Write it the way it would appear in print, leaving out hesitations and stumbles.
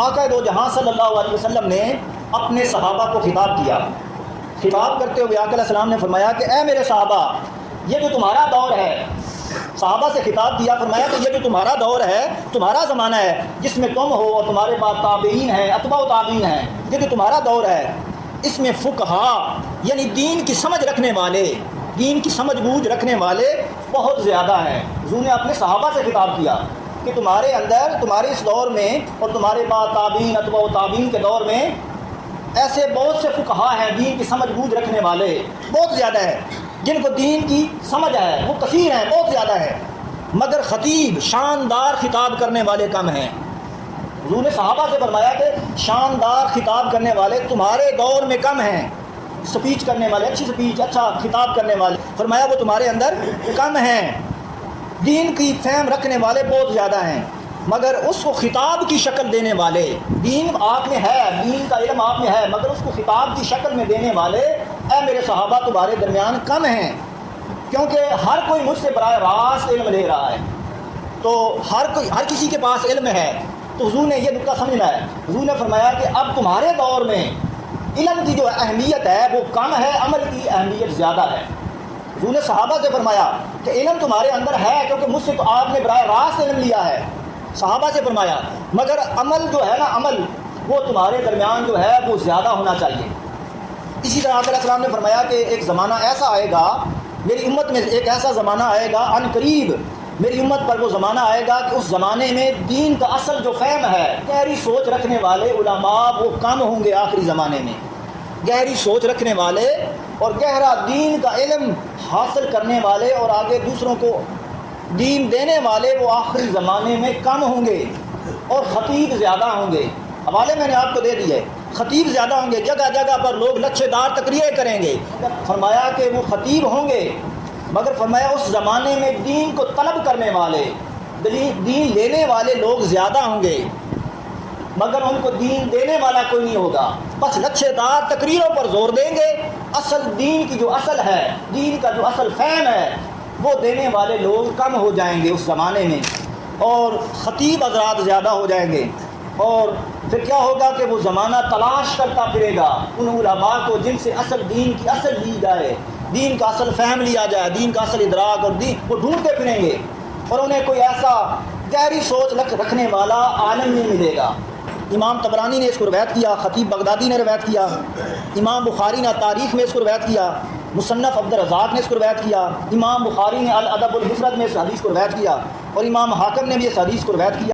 آقا دو جہاں صلی اللہ علیہ وسلم نے اپنے صحابہ کو خطاب کیا. خطاب کرتے ہوئے آقا علیہ السلام نے فرمایا کہ اے میرے صحابہ، یہ جو تمہارا دور ہے، صحابہ سے خطاب کیا، فرمایا کہ یہ جو تمہارا دور ہے، تمہارا زمانہ ہے جس میں تم ہو اور تمہارے بعد تابعین ہیں، اتباع و تابعین ہیں، یہ جو تمہارا دور ہے اس میں فقہا یعنی دین کی سمجھ رکھنے والے، دین کی سمجھ بوجھ رکھنے والے بہت زیادہ ہیں. حضور نے اپنے صحابہ سے خطاب کیا کہ تمہارے اندر، تمہارے اس دور میں اور تمہارے بعد تابعین، اتباع و تابعین کے دور میں ایسے بہت سے فقہا ہیں، دین کی سمجھ بوجھ رکھنے والے بہت زیادہ ہیں، جن کو دین کی سمجھ ہے، وہ کثیر ہیں، بہت زیادہ ہے، مگر خطیب شاندار خطاب کرنے والے کم ہیں. حضور نے صحابہ سے فرمایا کہ شاندار خطاب کرنے والے تمہارے دور میں کم ہیں، سپیچ کرنے والے، اچھی سپیچ، اچھا خطاب کرنے والے، فرمایا وہ تمہارے اندر کم ہیں. دین کی فہم رکھنے والے بہت زیادہ ہیں، مگر اس کو خطاب کی شکل دینے والے، دین آپ میں ہے، دین کا علم آپ میں ہے، مگر اس کو خطاب کی شکل میں دینے والے اے میرے صحابہ تمہارے درمیان کم ہیں. کیونکہ ہر کوئی مجھ سے براہ راست علم لے رہا ہے، تو ہر کسی کے پاس علم ہے. تو حضور نے یہ نکتہ سمجھنا ہے. حضور نے فرمایا کہ اب تمہارے دور میں علم کی جو اہمیت ہے وہ کم ہے، عمل کی اہمیت زیادہ ہے. حضور نے صحابہ سے فرمایا کہ علم تمہارے اندر ہے کیونکہ مجھ سے تو آپ نے براہ راست علم لیا ہے. صحابہ سے فرمایا مگر عمل جو ہے نا، عمل وہ تمہارے درمیان جو ہے وہ زیادہ ہونا چاہیے. اسی طرح علیہ السلام نے فرمایا کہ ایک زمانہ ایسا آئے گا، میری امت میں ایک ایسا زمانہ آئے گا عن قریب، میری امت پر وہ زمانہ آئے گا کہ اس زمانے میں دین کا اصل جو فہم ہے، گہری سوچ رکھنے والے علماء وہ کم ہوں گے. آخری زمانے میں گہری سوچ رکھنے والے اور گہرا دین کا علم حاصل کرنے والے اور آگے دوسروں کو دین دینے والے وہ آخری زمانے میں کم ہوں گے، اور خطیب زیادہ ہوں گے. حوالے میں نے آپ کو دے دیے، خطیب زیادہ ہوں گے، جگہ جگہ پر لوگ لچھے دار تقریریں کریں گے. فرمایا کہ وہ خطیب ہوں گے، مگر فرمایا اس زمانے میں دین کو طلب کرنے والے، دین لینے والے لوگ زیادہ ہوں گے، مگر ان کو دین دینے والا کوئی نہیں ہوگا. بس لچھے دار تقریروں پر زور دیں گے، اصل دین کی جو اصل ہے، دین کا جو اصل فہم ہے وہ دینے والے لوگ کم ہو جائیں گے اس زمانے میں، اور خطیب حضرات زیادہ ہو جائیں گے. اور پھر کیا ہوگا کہ وہ زمانہ تلاش کرتا پھرے گا ان علماء کو جن سے اصل دین کی اصل لی جائے، دین کا اصل فہم لیا جائے، دین کا اصل ادراک، اور دین وہ ڈھونڈتے پھریں گے، اور انہیں کوئی ایسا گہری سوچ رکھنے والا عالم نہیں ملے گا. امام طبرانی نے اس کو روایت کیا، خطیب بغدادی نے روایت کیا، امام بخاری نے تاریخ میں اس کو روایت کیا، مصنف عبد الرزاق نے اس کو روایت کیا، امام بخاری نے الادب المفرد میں اس حدیث کو روایت کیا، اور امام حاکم نے بھی اس حدیث کو روایت کیا.